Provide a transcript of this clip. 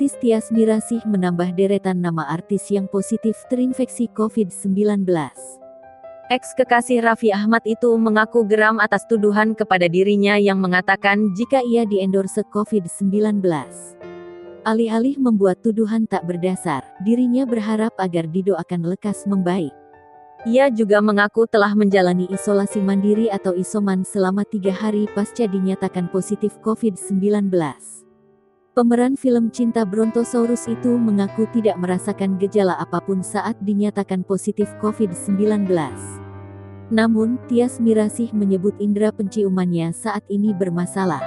Aktris Tyas Mirasih menambah deretan nama artis yang positif terinfeksi COVID-19. Ex-kekasih Raffi Ahmad itu mengaku geram atas tuduhan kepada dirinya yang mengatakan jika ia diendorse COVID-19. Alih-alih membuat tuduhan tak berdasar, dirinya berharap agar didoakan lekas membaik. Ia juga mengaku telah menjalani isolasi mandiri atau isoman selama 3 hari pasca dinyatakan positif COVID-19. Pemeran film Cinta Brontosaurus itu mengaku tidak merasakan gejala apapun saat dinyatakan positif COVID-19. Namun, Tyas Mirasih menyebut indera penciumannya saat ini bermasalah.